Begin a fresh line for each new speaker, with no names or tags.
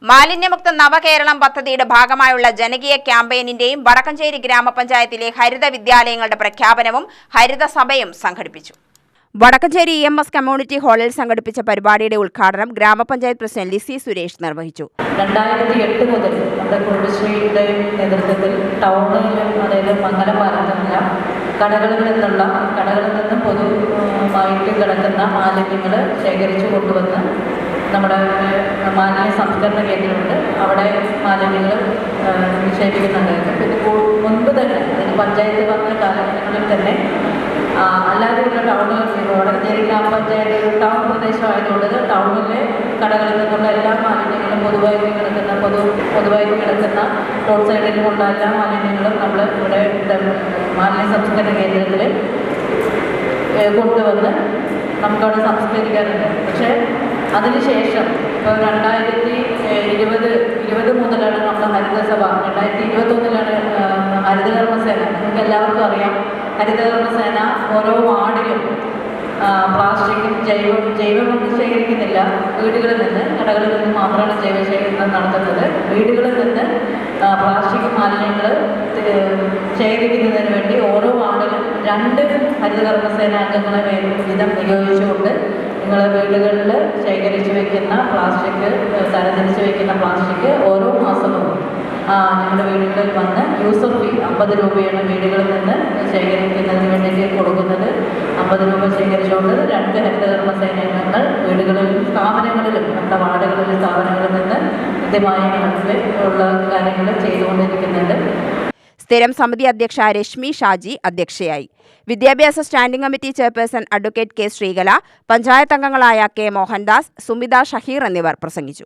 മാലിന്യമുക്ത നവകേരളം പദ്ധതിയുടെ ഭാഗമായുള്ള ജനകീയ ക്യാമ്പയിനിന്റെയും വടക്കഞ്ചേരി ഗ്രാമപഞ്ചായത്തിലെ ഹരിത വിദ്യാലയങ്ങളുടെ പ്രഖ്യാപനവും ഹരിതസഭയും സംഘടിപ്പിച്ചു. വടക്കഞ്ചേരി EMS കമ്മ്യൂണിറ്റി ഹാളിൽ സംഘടിപ്പിച്ച പരിപാടിയുടെ ഉദ്ഘാടനം ഗ്രാമപഞ്ചായത്ത് പ്രസിഡന്റ് ലിസി സുരേഷ് നിർവഹിച്ചു.
2008 മുതൽ നമ്മുടെ കുടുംബശ്രീയുടെ നേതൃത്വത്തിൽ ടൗണിലും അതായത് മംഗലപാലത്തെല്ലാം കടകളിൽ നിന്ന് പൊതുവായിട്ട് കിടക്കുന്ന മാലിന്യങ്ങൾ ശേഖരിച്ചു കൊണ്ടുവന്ന് നമ്മുടെ മാലിന്യ സംസ്കരണ കേന്ദ്രമുണ്ട്, അവിടെ മാലിന്യങ്ങൾ നിക്ഷേപിക്കുന്നുണ്ടായിരുന്നു. പിന്നെ മുൻപ് തന്നെ അതിന് പഞ്ചായത്ത് പറഞ്ഞ കാലഘട്ടങ്ങളിൽ തന്നെ അല്ലാതെയുള്ള ടൗണുകളിൽ വടക്കഞ്ചേരി ഗ്രാമപഞ്ചായത്ത് ടൗൺ പ്രദേശമായതുകൊണ്ട് ടൗണിലെ കടകളിൽ നിന്നുള്ള എല്ലാ മാലിന്യങ്ങളും പൊതുവായി കിടക്കുന്ന റോഡ് സൈഡിലുമുള്ള എല്ലാ മാലിന്യങ്ങളും നമ്മൾ ഇവിടെ മാലിന്യ സംസ്കരണ കേന്ദ്രത്തിൽ കൊണ്ടുവന്ന് നമുക്കവിടെ സംസ്കരിക്കാറുണ്ട്. പക്ഷേ അതിനുശേഷം ഇപ്പോൾ 2020 മുതലാണ് നമ്മൾ ഹരിതസഭ, 2021 ഹരിതകർമ്മസേന, നിങ്ങൾക്ക് എല്ലാവർക്കും അറിയാം, ഹരിതകർമ്മസേന ഓരോ വാർഡിലും പ്ലാസ്റ്റിക്കും ജൈവമൊന്നും ശേഖരിക്കുന്നില്ല. വീടുകളിൽ നിന്ന്, കടകളിൽ നിന്ന് മാത്രമാണ് ജൈവശേഖരണം നടത്തുന്നത്. വീടുകളിൽ നിന്ന് പ്ലാസ്റ്റിക് മാലിന്യങ്ങൾ ശേഖരിക്കുന്നതിന് വേണ്ടി ഓരോ വാർഡിലും 2 ഹരിതകർമ്മസേന അംഗങ്ങളെ വീതം നിയോഗിച്ചുകൊണ്ട് നിങ്ങൾ വീടുകളിൽ ശേഖരിച്ച് വയ്ക്കുന്ന പ്ലാസ്റ്റിക്, തരംതിരിച്ച് വയ്ക്കുന്ന പ്ലാസ്റ്റിക് ഓരോ മാസവും ഞങ്ങളുടെ വീടുകളിൽ വന്ന് യൂസർ ഫീ 50 രൂപയാണ് വീടുകളിൽ നിന്ന് ശേഖരിക്കുന്നതിന് വേണ്ടിയിട്ട് കൊടുക്കുന്നത്. 50 രൂപ ശേഖരിച്ചുകൊണ്ട് 2 ഹരിതകർമ്മസേന അംഗങ്ങൾ വീടുകളിലും സ്ഥാപനങ്ങളിലും, നമ്മുടെ വാർഡുകളിലും സ്ഥാപനങ്ങളിൽ നിന്ന് കൃത്യമായ കണക്കിൽ ഉള്ള കാര്യങ്ങൾ ചെയ്തുകൊണ്ടിരിക്കുന്നുണ്ട്.
സ്ഥിരം സമിതി അധ്യക്ഷ രശ്മി ഷാജി അധ്യക്ഷയായി. വിദ്യാഭ്യാസ standing committee chairperson advocate K Sreekala, panchayat അംഗങ്ങളായ കെ മോഹൻദാസ്, സുമിത ഷഹീർ എന്നിവർ പ്രസംഗിച്ചു.